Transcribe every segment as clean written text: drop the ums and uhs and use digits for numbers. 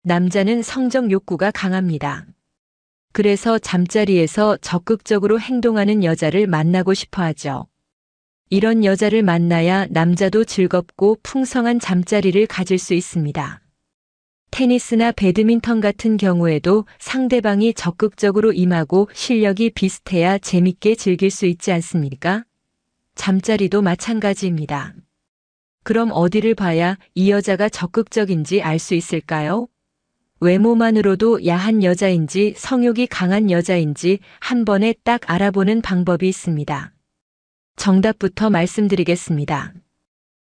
남자는 성적 욕구가 강합니다. 그래서 잠자리에서 적극적으로 행동하는 여자를 만나고 싶어 하죠. 이런 여자를 만나야 남자도 즐겁고 풍성한 잠자리를 가질 수 있습니다. 테니스나 배드민턴 같은 경우에도 상대방이 적극적으로 임하고 실력이 비슷해야 재밌게 즐길 수 있지 않습니까? 잠자리도 마찬가지입니다. 그럼 어디를 봐야 이 여자가 적극적인지 알 수 있을까요? 외모만으로도 야한 여자인지 성욕이 강한 여자인지 한 번에 딱 알아보는 방법이 있습니다. 정답부터 말씀드리겠습니다.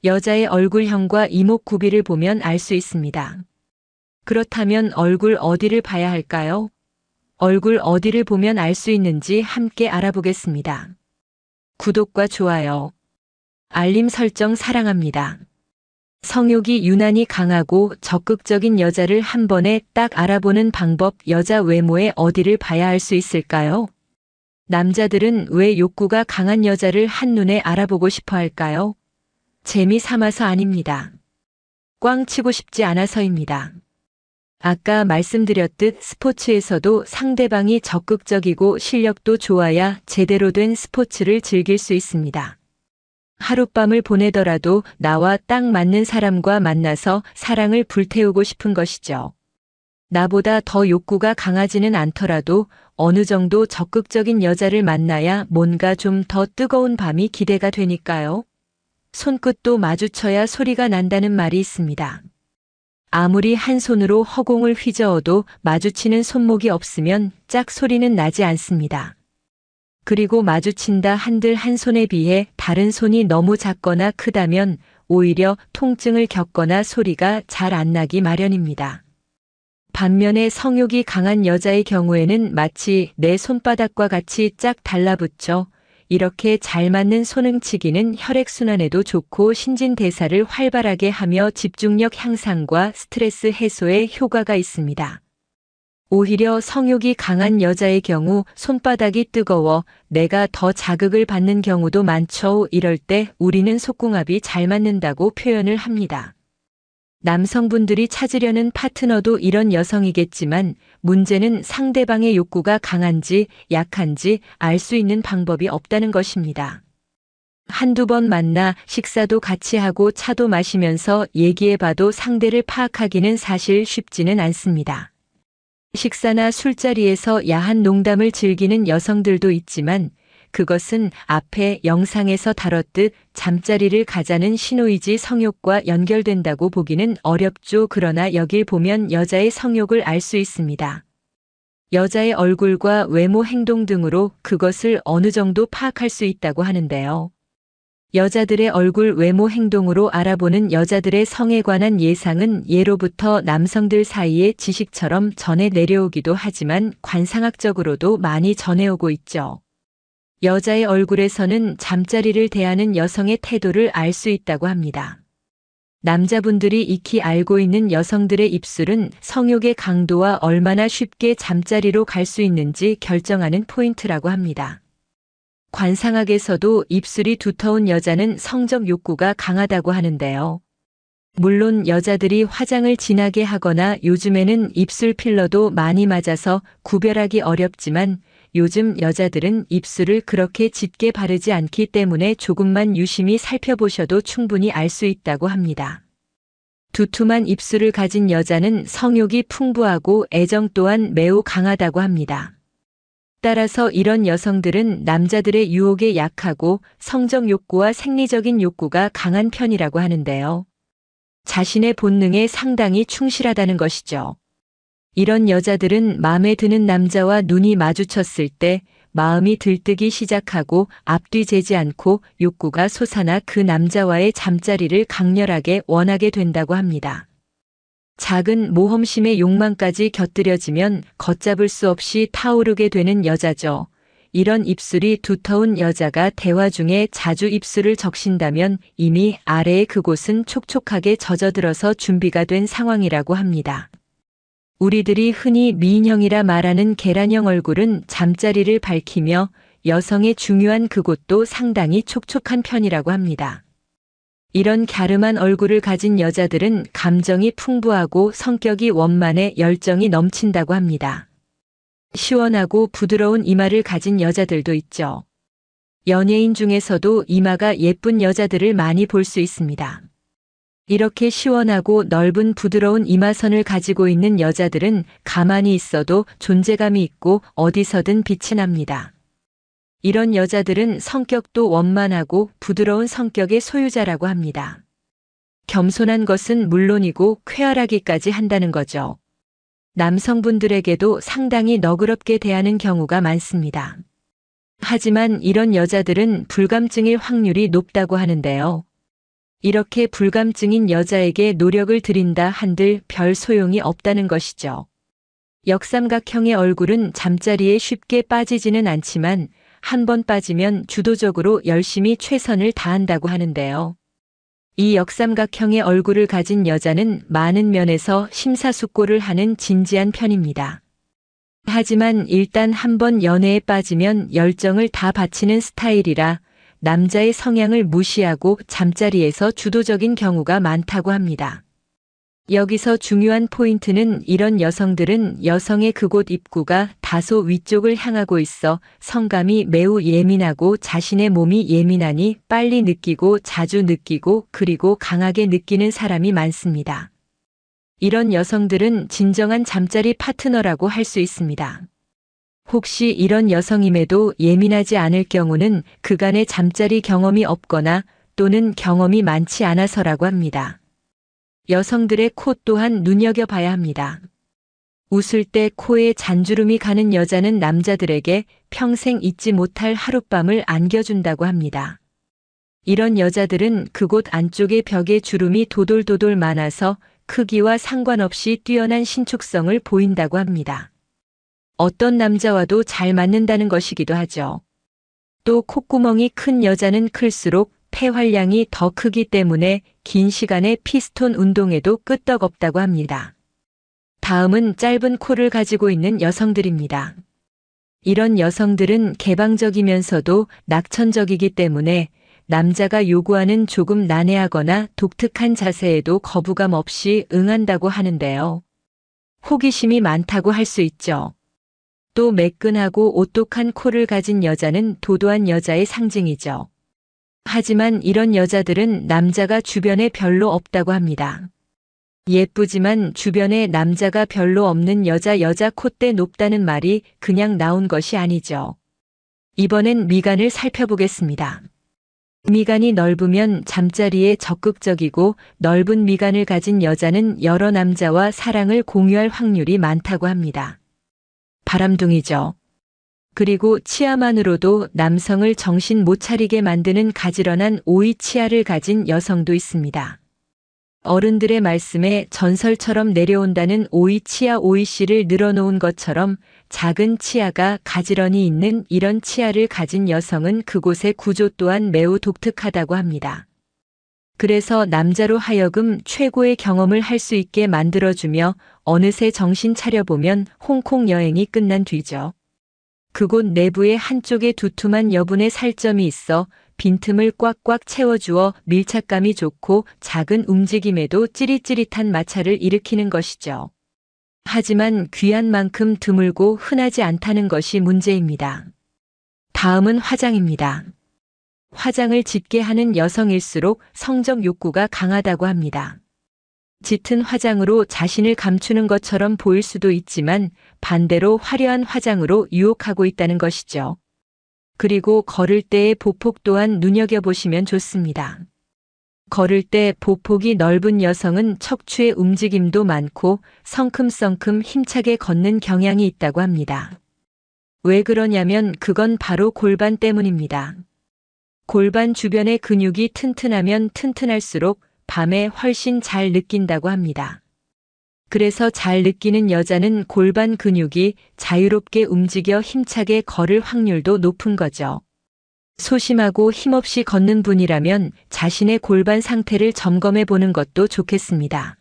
여자의 얼굴형과 이목구비를 보면 알 수 있습니다. 그렇다면 얼굴 어디를 봐야 할까요? 얼굴 어디를 보면 알 수 있는지 함께 알아보겠습니다. 구독과 좋아요, 알림 설정 사랑합니다. 성욕이 유난히 강하고 적극적인 여자를 한 번에 딱 알아보는 방법. 여자 외모에 어디를 봐야 할 수 있을까요? 남자들은 왜 욕구가 강한 여자를 한눈에 알아보고 싶어 할까요? 재미 삼아서 아닙니다. 꽝 치고 싶지 않아서입니다. 아까 말씀드렸듯 스포츠에서도 상대방이 적극적이고 실력도 좋아야 제대로 된 스포츠를 즐길 수 있습니다. 하룻밤을 보내더라도 나와 딱 맞는 사람과 만나서 사랑을 불태우고 싶은 것이죠. 나보다 더 욕구가 강하지는 않더라도 어느 정도 적극적인 여자를 만나야 뭔가 좀 더 뜨거운 밤이 기대가 되니까요. 손끝도 마주쳐야 소리가 난다는 말이 있습니다. 아무리 한 손으로 허공을 휘저어도 마주치는 손목이 없으면 짝 소리는 나지 않습니다. 그리고 마주친다 한들 한 손에 비해 다른 손이 너무 작거나 크다면 오히려 통증을 겪거나 소리가 잘 안 나기 마련입니다. 반면에 성욕이 강한 여자의 경우에는 마치 내 손바닥과 같이 짝 달라붙죠. 이렇게 잘 맞는 손흥치기는 혈액순환에도 좋고 신진대사를 활발하게 하며 집중력 향상과 스트레스 해소에 효과가 있습니다. 오히려 성욕이 강한 여자의 경우 손바닥이 뜨거워 내가 더 자극을 받는 경우도 많죠. 이럴 때 우리는 속궁합이 잘 맞는다고 표현을 합니다. 남성분들이 찾으려는 파트너도 이런 여성이겠지만 문제는 상대방의 욕구가 강한지 약한지 알 수 있는 방법이 없다는 것입니다. 한두 번 만나 식사도 같이 하고 차도 마시면서 얘기해봐도 상대를 파악하기는 사실 쉽지는 않습니다. 식사나 술자리에서 야한 농담을 즐기는 여성들도 있지만 그것은 앞에 영상에서 다뤘듯 잠자리를 가자는 신호이지 성욕과 연결된다고 보기는 어렵죠. 그러나 여길 보면 여자의 성욕을 알 수 있습니다. 여자의 얼굴과 외모 행동 등으로 그것을 어느 정도 파악할 수 있다고 하는데요. 여자들의 얼굴 외모 행동으로 알아보는 여자들의 성에 관한 예상은 예로부터 남성들 사이에 지식처럼 전해 내려오기도 하지만 관상학적으로도 많이 전해오고 있죠. 여자의 얼굴에서는 잠자리를 대하는 여성의 태도를 알 수 있다고 합니다. 남자분들이 익히 알고 있는 여성들의 입술은 성욕의 강도와 얼마나 쉽게 잠자리로 갈 수 있는지 결정하는 포인트라고 합니다. 관상학에서도 입술이 두터운 여자는 성적 욕구가 강하다고 하는데요. 물론 여자들이 화장을 진하게 하거나 요즘에는 입술 필러도 많이 맞아서 구별하기 어렵지만 요즘 여자들은 입술을 그렇게 짙게 바르지 않기 때문에 조금만 유심히 살펴보셔도 충분히 알 수 있다고 합니다. 두툼한 입술을 가진 여자는 성욕이 풍부하고 애정 또한 매우 강하다고 합니다. 따라서 이런 여성들은 남자들의 유혹에 약하고 성적 욕구와 생리적인 욕구가 강한 편이라고 하는데요. 자신의 본능에 상당히 충실하다는 것이죠. 이런 여자들은 마음에 드는 남자와 눈이 마주쳤을 때 마음이 들뜨기 시작하고 앞뒤 재지 않고 욕구가 솟아나 그 남자와의 잠자리를 강렬하게 원하게 된다고 합니다. 작은 모험심의 욕망까지 곁들여지면 걷잡을 수 없이 타오르게 되는 여자죠. 이런 입술이 두터운 여자가 대화 중에 자주 입술을 적신다면 이미 아래의 그곳은 촉촉하게 젖어들어서 준비가 된 상황이라고 합니다. 우리들이 흔히 미인형이라 말하는 계란형 얼굴은 잠자리를 밝히며 여성의 중요한 그곳도 상당히 촉촉한 편이라고 합니다. 이런 갸름한 얼굴을 가진 여자들은 감정이 풍부하고 성격이 원만해 열정이 넘친다고 합니다. 시원하고 부드러운 이마를 가진 여자들도 있죠. 연예인 중에서도 이마가 예쁜 여자들을 많이 볼 수 있습니다. 이렇게 시원하고 넓은 부드러운 이마선을 가지고 있는 여자들은 가만히 있어도 존재감이 있고 어디서든 빛이 납니다. 이런 여자들은 성격도 원만하고 부드러운 성격의 소유자라고 합니다. 겸손한 것은 물론이고 쾌활하기까지 한다는 거죠. 남성분들에게도 상당히 너그럽게 대하는 경우가 많습니다. 하지만 이런 여자들은 불감증일 확률이 높다고 하는데요. 이렇게 불감증인 여자에게 노력을 들인다 한들 별 소용이 없다는 것이죠. 역삼각형의 얼굴은 잠자리에 쉽게 빠지지는 않지만 한 번 빠지면 주도적으로 열심히 최선을 다한다고 하는데요. 이 역삼각형의 얼굴을 가진 여자는 많은 면에서 심사숙고를 하는 진지한 편입니다. 하지만 일단 한 번 연애에 빠지면 열정을 다 바치는 스타일이라 남자의 성향을 무시하고 잠자리에서 주도적인 경우가 많다고 합니다. 여기서 중요한 포인트는 이런 여성들은 여성의 그곳 입구가 다소 위쪽을 향하고 있어 성감이 매우 예민하고 자신의 몸이 예민하니 빨리 느끼고 자주 느끼고 그리고 강하게 느끼는 사람이 많습니다. 이런 여성들은 진정한 잠자리 파트너라고 할 수 있습니다. 혹시 이런 여성임에도 예민하지 않을 경우는 그간의 잠자리 경험이 없거나 또는 경험이 많지 않아서라고 합니다. 여성들의 코 또한 눈여겨봐야 합니다. 웃을 때 코에 잔주름이 가는 여자는 남자들에게 평생 잊지 못할 하룻밤을 안겨준다고 합니다. 이런 여자들은 그곳 안쪽의 벽에 주름이 도돌도돌 많아서 크기와 상관없이 뛰어난 신축성을 보인다고 합니다. 어떤 남자와도 잘 맞는다는 것이기도 하죠. 또 콧구멍이 큰 여자는 클수록 폐활량이 더 크기 때문에 긴 시간의 피스톤 운동에도 끄떡없다고 합니다. 다음은 짧은 코를 가지고 있는 여성들입니다. 이런 여성들은 개방적이면서도 낙천적이기 때문에 남자가 요구하는 조금 난해하거나 독특한 자세에도 거부감 없이 응한다고 하는데요. 호기심이 많다고 할 수 있죠. 또 매끈하고 오똑한 코를 가진 여자는 도도한 여자의 상징이죠. 하지만 이런 여자들은 남자가 주변에 별로 없다고 합니다. 예쁘지만 주변에 남자가 별로 없는 여자 콧대 높다는 말이 그냥 나온 것이 아니죠. 이번엔 미간을 살펴보겠습니다. 미간이 넓으면 잠자리에 적극적이고 넓은 미간을 가진 여자는 여러 남자와 사랑을 공유할 확률이 많다고 합니다. 바람둥이죠. 그리고 치아만으로도 남성을 정신 못 차리게 만드는 가지런한 오이 치아를 가진 여성도 있습니다. 어른들의 말씀에 전설처럼 내려온다는 오이 치아 오이씨를 늘어놓은 것처럼 작은 치아가 가지런히 있는 이런 치아를 가진 여성은 그곳의 구조 또한 매우 독특하다고 합니다. 그래서 남자로 하여금 최고의 경험을 할 수 있게 만들어주며 어느새 정신 차려보면 홍콩 여행이 끝난 뒤죠. 그곳 내부의 한쪽에 두툼한 여분의 살점이 있어 빈틈을 꽉꽉 채워주어 밀착감이 좋고 작은 움직임에도 찌릿찌릿한 마찰을 일으키는 것이죠. 하지만 귀한 만큼 드물고 흔하지 않다는 것이 문제입니다. 다음은 화장입니다. 화장을 짙게 하는 여성일수록 성적 욕구가 강하다고 합니다. 짙은 화장으로 자신을 감추는 것처럼 보일 수도 있지만 반대로 화려한 화장으로 유혹하고 있다는 것이죠. 그리고 걸을 때의 보폭 또한 눈여겨보시면 좋습니다. 걸을 때 보폭이 넓은 여성은 척추의 움직임도 많고 성큼성큼 힘차게 걷는 경향이 있다고 합니다. 왜 그러냐면 그건 바로 골반 때문입니다. 골반 주변의 근육이 튼튼하면 튼튼할수록 밤에 훨씬 잘 느낀다고 합니다. 그래서 잘 느끼는 여자는 골반 근육이 자유롭게 움직여 힘차게 걸을 확률도 높은 거죠. 소심하고 힘없이 걷는 분이라면 자신의 골반 상태를 점검해 보는 것도 좋겠습니다.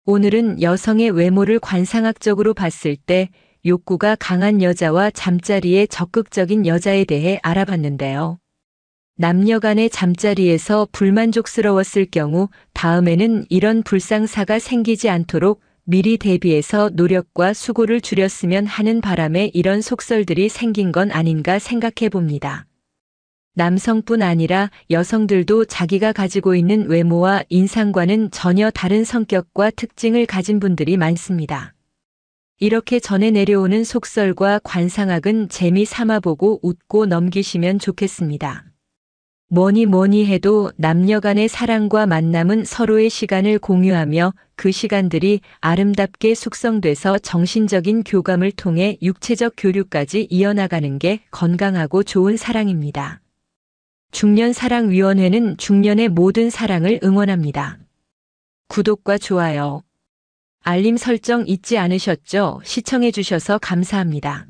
오늘은 여성의 외모를 관상학적으로 봤을 때 욕구가 강한 여자와 잠자리에 적극적인 여자에 대해 알아봤는데요. 남녀 간의 잠자리에서 불만족스러웠을 경우 다음에는 이런 불상사가 생기지 않도록 미리 대비해서 노력과 수고를 줄였으면 하는 바람에 이런 속설들이 생긴 건 아닌가 생각해 봅니다. 남성뿐 아니라 여성들도 자기가 가지고 있는 외모와 인상과는 전혀 다른 성격과 특징을 가진 분들이 많습니다. 이렇게 전해 내려오는 속설과 관상학은 재미 삼아보고 웃고 넘기시면 좋겠습니다. 뭐니 해도 남녀 간의 사랑과 만남은 서로의 시간을 공유하며 그 시간들이 아름답게 숙성돼서 정신적인 교감을 통해 육체적 교류까지 이어나가는 게 건강하고 좋은 사랑입니다. 중년사랑위원회는 중년의 모든 사랑을 응원합니다. 구독과 좋아요, 알림 설정 잊지 않으셨죠? 시청해주셔서 감사합니다.